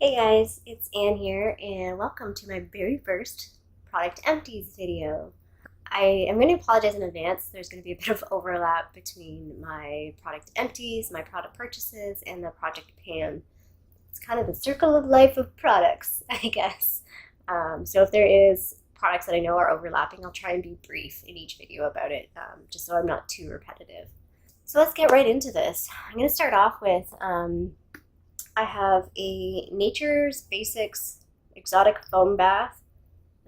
Hey guys, it's Anne here, and welcome to my very first product empties video. I am going to apologize in advance. There's going to be a bit of overlap between my product empties, my product purchases, and the project pan. It's kind of the circle of life of products, I guess. So if there is products that I know are overlapping, I'll try and be brief in each video about it, just so I'm not too repetitive. So let's get right into this. I'm going to start off with I have a Nature's Basics exotic foam bath.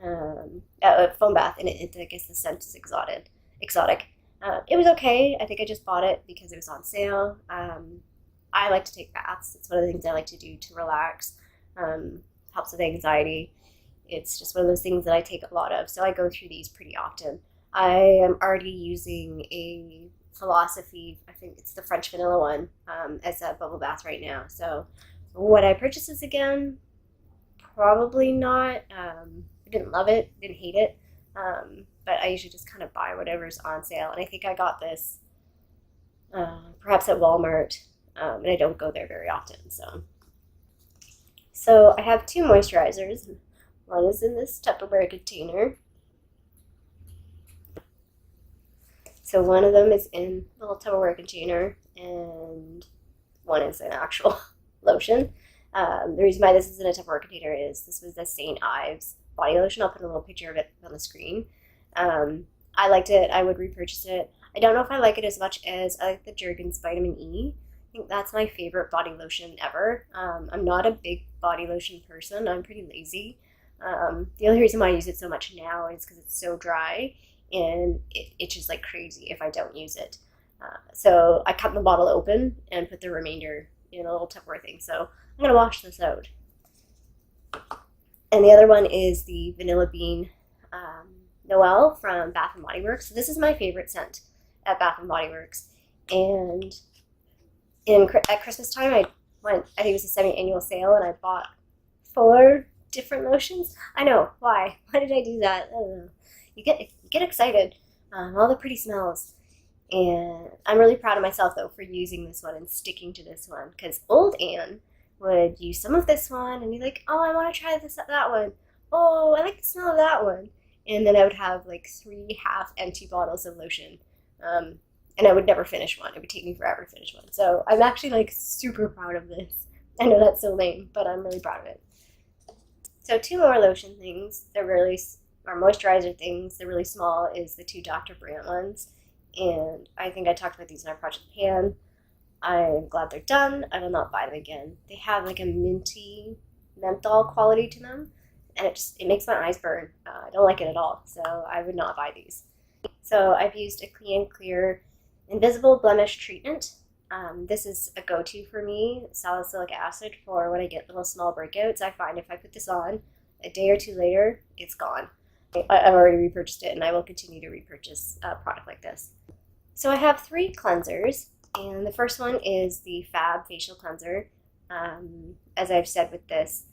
Foam bath, and I guess the scent is exotic. It was okay. I think I just bought it because it was on sale. I like to take baths. It's one of the things I like to do to relax. Helps with anxiety. It's just one of those things that I take a lot of, so I go through these pretty often. I am already using a Philosophy, I think it's the French vanilla one, as a bubble bath right now. So would I purchase this again? Probably not. I didn't love it, didn't hate it, but I usually just kind of buy whatever's on sale. And I think I got this perhaps at Walmart, and I don't go there very often. So I have two moisturizers. One is in this Tupperware container. So one of them is in a little Tupperware container, and one is an actual lotion. The reason why this is in a Tupperware container is this was the St. Ives body lotion. I'll put a little picture of it on the screen. I liked it. I would repurchase it. I don't know if I like it as much as I like the Jergens Vitamin E. I think that's my favorite body lotion ever. I'm not a big body lotion person. I'm pretty lazy. The only reason why I use it so much now is because it's so dry and it itches like crazy if I don't use it. So I cut the bottle open and put the remainder in a little Tupperware thing. So I'm going to wash this out. And the other one is the Vanilla Bean Noel from Bath and Body Works. So this is my favorite scent at Bath and Body Works. And at Christmas time, I think it was a semi-annual sale, and I bought 4 different lotions. I know, why? Why did I do that? I don't know. You get excited, all the pretty smells. And I'm really proud of myself, though, for using this one and sticking to this one, because old Anne would use some of this one and be like, oh, I want to try that one. Oh, I like the smell of that one. And then I would have like 3 half-empty bottles of lotion. And I would never finish one. It would take me forever to finish one. So I'm actually like super proud of this. I know that's so lame, but I'm really proud of it. So 2 more lotion things. Or moisturizer things. They're really small. Is the 2 Dr. Brandt ones. And I think I talked about these in our Project Pan. I'm glad they're done. I will not buy them again. They have like a minty menthol quality to them, and it makes my eyes burn. I don't like it at all, so I would not buy these. So I've used a Clean Clear Invisible Blemish Treatment. This is a go-to for me, salicylic acid, for when I get little small breakouts. I find if I put this on, a day or 2 later, it's gone. I've already repurchased it, and I will continue to repurchase a product like this. So I have 3 cleansers, and the first one is the Fab Facial Cleanser. As I've said with this,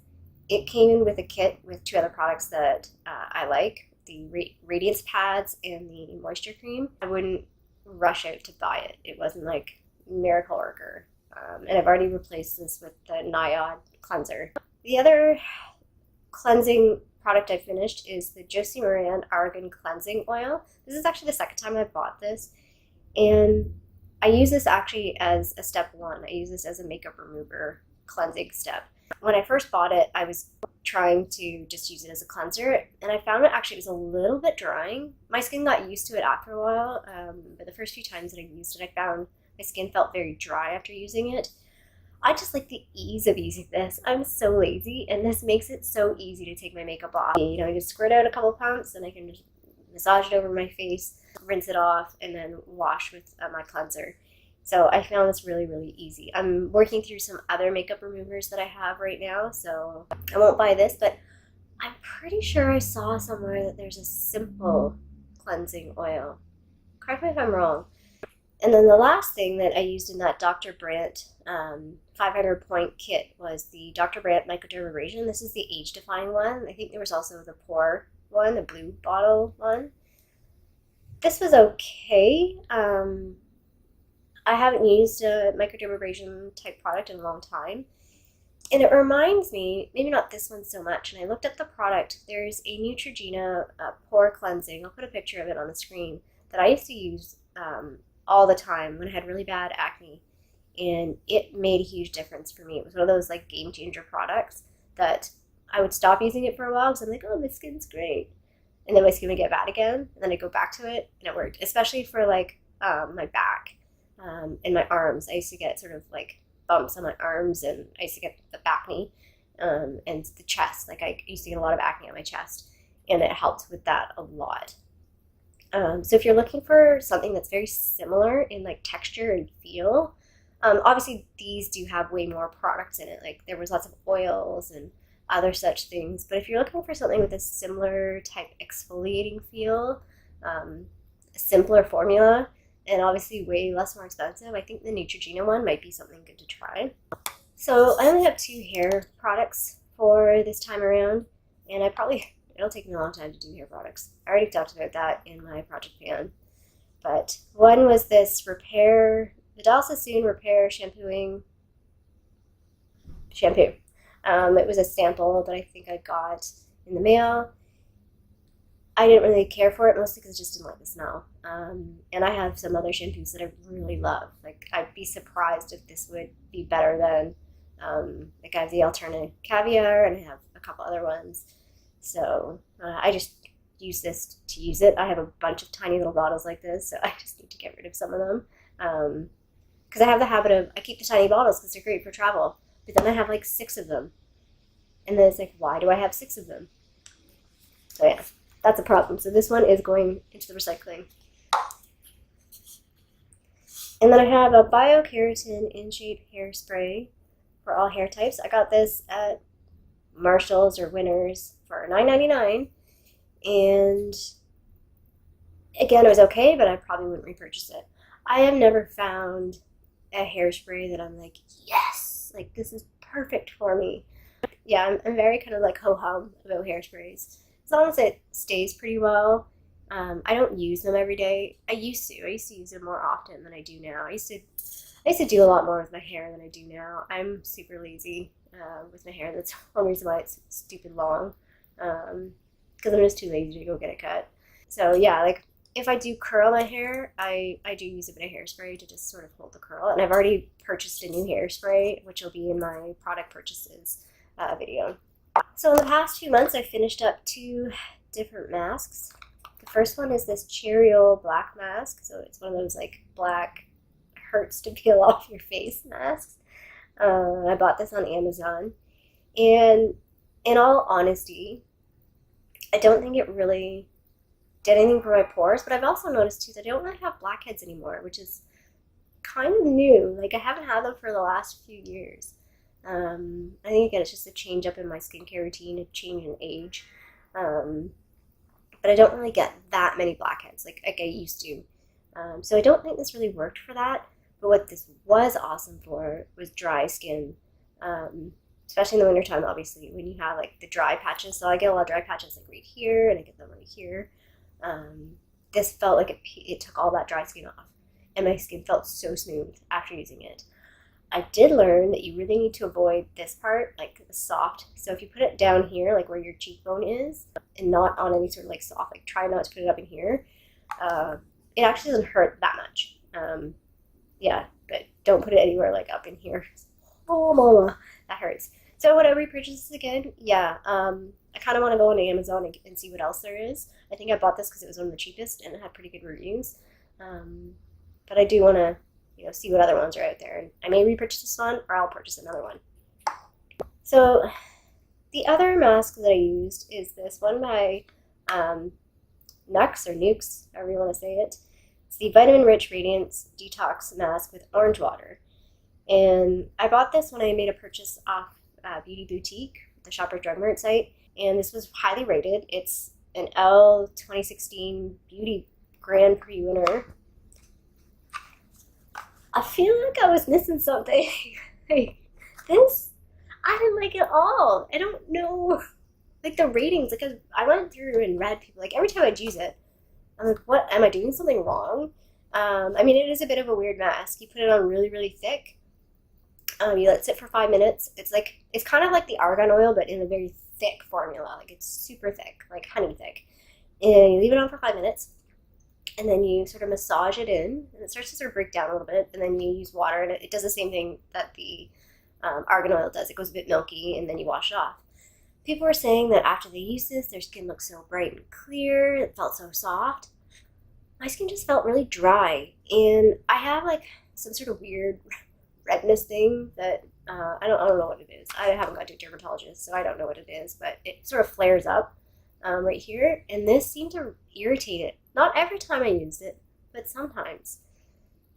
it came in with a kit with 2 other products that I like, the Radiance Pads and the Moisture Cream. I wouldn't rush out to buy it. It wasn't like miracle worker. And I've already replaced this with the Nyod Cleanser. The other cleansing product I finished is the Josie Moran Argan Cleansing Oil. This is actually the second time I bought this, and I use this actually as a step 1. I use this as a makeup remover cleansing step. When I first bought it, I was trying to just use it as a cleanser, and I found it actually was a little bit drying. My skin got used to it after a while, but the first few times that I used it, I found my skin felt very dry after using it. I just like the ease of using this. I'm so lazy, and this makes it so easy to take my makeup off. You know, I just squirt out a couple pumps, and I can just massage it over my face, rinse it off, and then wash with my cleanser. So I found this really, really easy. I'm working through some other makeup removers that I have right now, so I won't buy this, but I'm pretty sure I saw somewhere that there's a simple cleansing oil. Correct me if I'm wrong. And then the last thing that I used in that Dr. Brandt 500 point kit was the Dr. Brandt Microdermabrasion. This is the age-defying one. I think there was also the pore one, the blue bottle one. This was okay. I haven't used a microdermabrasion type product in a long time. And it reminds me, maybe not this one so much, and I looked up the product. There's a Neutrogena pore cleansing. I'll put a picture of it on the screen that I used to use all the time when I had really bad acne. And it made a huge difference for me. It was one of those like game changer products that I would stop using it for a while because I'm like, oh, my skin's great. And then my skin would get bad again. And then I'd go back to it and it worked, especially for like my back and my arms. I used to get sort of like bumps on my arms, and I used to get the acne and the chest. Like I used to get a lot of acne on my chest, and it helped with that a lot. So if you're looking for something that's very similar in like texture and feel, obviously these do have way more products in it. Like there was lots of oils and other such things. But if you're looking for something with a similar type exfoliating feel, a simpler formula, and obviously way less more expensive, I think the Neutrogena one might be something good to try. So I only have 2 hair products for this time around, and it'll take me a long time to do hair products. I already talked about that in my project pan. But one was this Vidal Sassoon Repair Shampooing Shampoo. It was a sample that I think I got in the mail. I didn't really care for it, mostly because I just didn't like the smell. And I have some other shampoos that I really love. Like, I'd be surprised if this would be better than, like I have the Alterna Caviar, and I have a couple other ones. So I just use this to use it. I have a bunch of tiny little bottles like this, so I just need to get rid of some of them. Because I have the habit of, I keep the tiny bottles because they're great for travel, but then I have like 6 of them. And then it's like, why do I have 6 of them? So yeah, that's a problem. So this one is going into the recycling. And then I have a Biokeratin In Shape hairspray for all hair types. I got this at Marshall's or Winners for $9.99. And again, it was okay, but I probably wouldn't repurchase it. I have never found a hairspray that I'm like, yes, like this is perfect for me. Yeah, I'm very kind of like ho-hum about hairsprays. As long as it stays pretty well. I don't use them every day. I used to use them more often than I do now. I used to do a lot more with my hair than I do now. I'm super lazy with my hair. That's one reason why it's stupid long. Because I'm just too lazy to go get it cut. So yeah, like if I do curl my hair, I do use a bit of hairspray to just sort of hold the curl. And I've already purchased a new hairspray, which will be in my product purchases video. So in the past few months, I finished up 2 different masks. The first one is this Cheeriol black mask. So it's one of those like black hurts to peel off your face masks. I bought this on Amazon. And in all honesty, I don't think it really did anything for my pores, but I've also noticed too that I don't really have blackheads anymore, which is kind of new. Like I haven't had them for the last few years. I think again it's just a change up in my skincare routine, a change in age. But I don't really get that many blackheads like I used to. So I don't think this really worked for that. But what this was awesome for was dry skin, especially in the wintertime, obviously, when you have like the dry patches. So I get a lot of dry patches like right here, and I get them right here. This felt like it took all that dry skin off, and my skin felt so smooth after using it. I did learn that you really need to avoid this part, like the soft. So if you put it down here, like where your cheekbone is, and not on any sort of like soft, like try not to put it up in here, it actually doesn't hurt that much. Yeah, but don't put it anywhere like up in here. Oh, mama, that hurts. So would I repurchase this again? Yeah, I kind of want to go on Amazon and see what else there is. I think I bought this because it was one of the cheapest and it had pretty good reviews. But I do want to, see what other ones are out there. And I may repurchase this one, or I'll purchase another one. So the other mask that I used is this one by Nux or Nukes, however you want to say it. It's the Vitamin Rich Radiance Detox Mask with orange water. And I bought this when I made a purchase off Beauty Boutique, the Shoppers Drug Mart site. And this was highly rated. It's an L 2016 Beauty Grand Prix winner. I feel like I was missing something. Like, this, I didn't like it all. I don't know, like the ratings, because I went through and read people, like every time I'd use it, I'm like, what, am I doing something wrong? I mean, it is a bit of a weird mask. You put it on really, really thick. You let it sit for 5 minutes. It's kind of like the argan oil, but in a very thick formula. Like it's super thick, like honey thick. And you leave it on for 5 minutes, and then you sort of massage it in, and it starts to sort of break down a little bit. And then you use water, and it does the same thing that the argan oil does. It goes a bit milky, and then you wash it off. People were saying that after they used this, their skin looked so bright and clear. It felt so soft. My skin just felt really dry, and I have like some sort of weird redness thing that I don't know what it is. I haven't gone to a dermatologist, so I don't know what it is, but it sort of flares up right here, and this seemed to irritate it. Not every time I used it, but sometimes.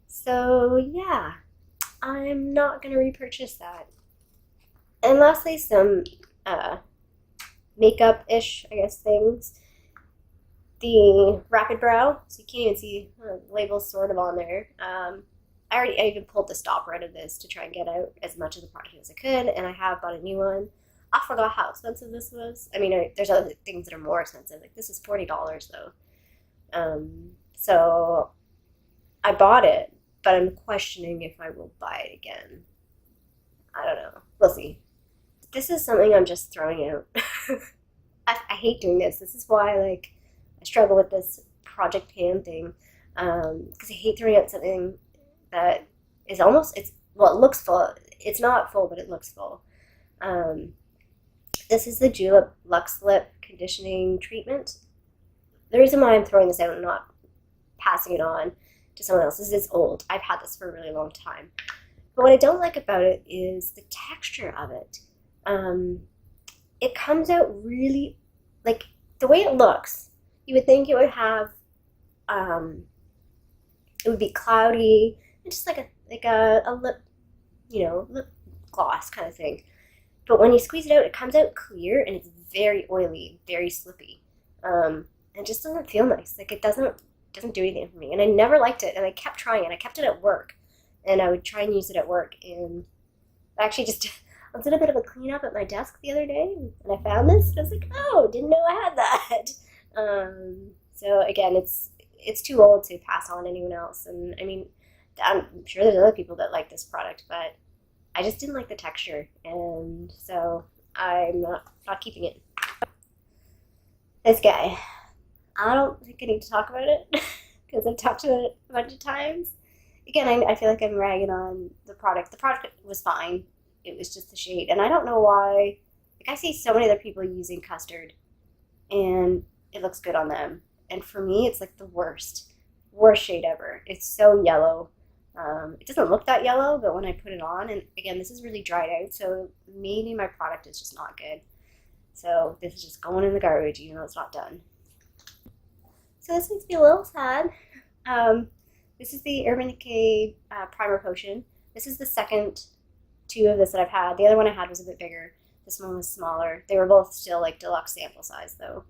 So yeah, I'm not going to repurchase that. And lastly, some makeup-ish, I guess, things. The Rapid Brow, so you can't even see the labels sort of on there. I even pulled the stopper out of this to try and get out as much of the product as I could, and I have bought a new one. I forgot how expensive this was. I mean, there's other things that are more expensive. Like this is $40 though. So I bought it, but I'm questioning if I will buy it again. I don't know. We'll see. This is something I'm just throwing out. I hate doing this. This is why I struggle with this project pan thing, because I hate throwing out something that is almost, it looks full. It's not full, but it looks full. This is the Julep Luxe Lip Conditioning Treatment. The reason why I'm throwing this out and not passing it on to someone else is it's old. I've had this for a really long time. But what I don't like about it is the texture of it. It comes out really, like, the way it looks, you would think it would have, it would be cloudy, and just like a lip, lip gloss kind of thing. But when you squeeze it out, it comes out clear, and it's very oily, very slippy. It just doesn't feel nice. Like, it doesn't do anything for me. And I never liked it, and I kept trying it. I kept it at work, and I would try and use it at work. And I actually just I did a bit of a cleanup at my desk the other day, and I found this, and I was like, oh, didn't know I had that. So again, it's too old to pass on to anyone else. And I mean, I'm sure there's other people that like this product, but I just didn't like the texture, and so I'm not keeping it. This guy, I don't think I need to talk about it because I've talked about it a bunch of times. Again, I feel like I'm ragging on the product. The product was fine. It was just the shade, and I don't know why. Like, I see so many other people using custard, and it looks good on them. And for me, it's like the worst shade ever. It's so yellow. It doesn't look that yellow, but when I put it on, and again, this is really dried out, so maybe my product is just not good. So this is just going in the garbage, even though it's not done. So this makes me a little sad. This is the Urban Decay Primer Potion. This is the second two of this that I've had. The other one I had was a bit bigger. This one was smaller. They were both still like deluxe sample size though,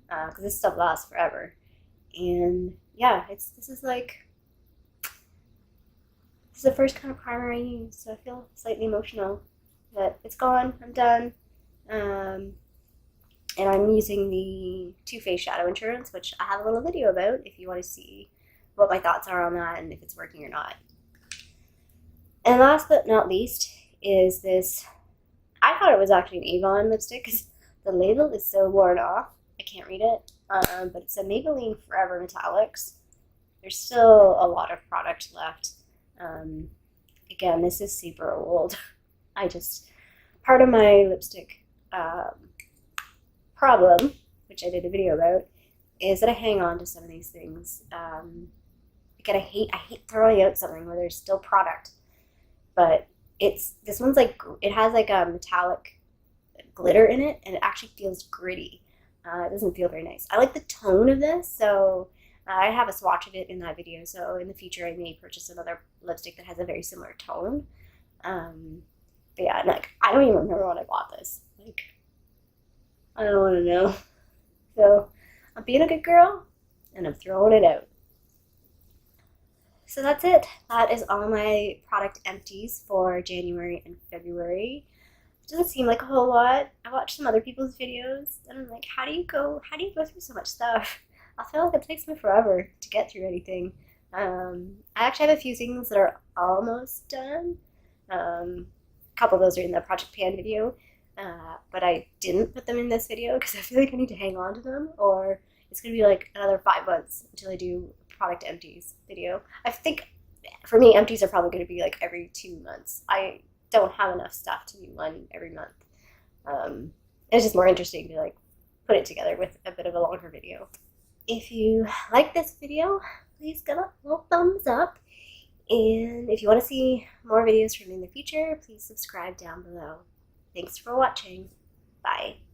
because this stuff lasts forever. And yeah, this is the first kind of primer I use, so I feel slightly emotional. But it's gone. I'm done. And I'm using the Too Faced Shadow Insurance, which I have a little video about if you want to see what my thoughts are on that and if it's working or not. And last but not least is this. I thought it was actually an Avon lipstick because the label is so worn off. I can't read it. But it's a Maybelline Forever Metallics. There's still a lot of product left. Again, this is super old. Part of my lipstick problem, which I did a video about, is that I hang on to some of these things. Again, I hate throwing out something where there's still product, but this one's like, it has like a metallic glitter in it, and it actually feels gritty. It doesn't feel very nice. I like the tone of this, so I have a swatch of it in that video, so in the future I may purchase another lipstick that has a very similar tone. But yeah, I don't even remember when I bought this. I don't want to know. So I'm being a good girl, and I'm throwing it out. So that's it. That is all my product empties for January and February. It doesn't seem like a whole lot. I watched some other people's videos, and I'm like, how do you go through so much stuff? I feel like it takes me forever to get through anything. I actually have a few things that are almost done. couple of those are in the Project Pan video, but I didn't put them in this video because I feel like I need to hang on to them, or it's going to be like another 5 months until I do product empties video. I think for me, empties are probably going to be like every 2 months. I don't have enough stuff to do one every month. It's just more interesting to like put it together with a bit of a longer video. If you like this video, please give it a little thumbs up. And if you want to see more videos from me in the future, please subscribe down below. Thanks for watching. Bye.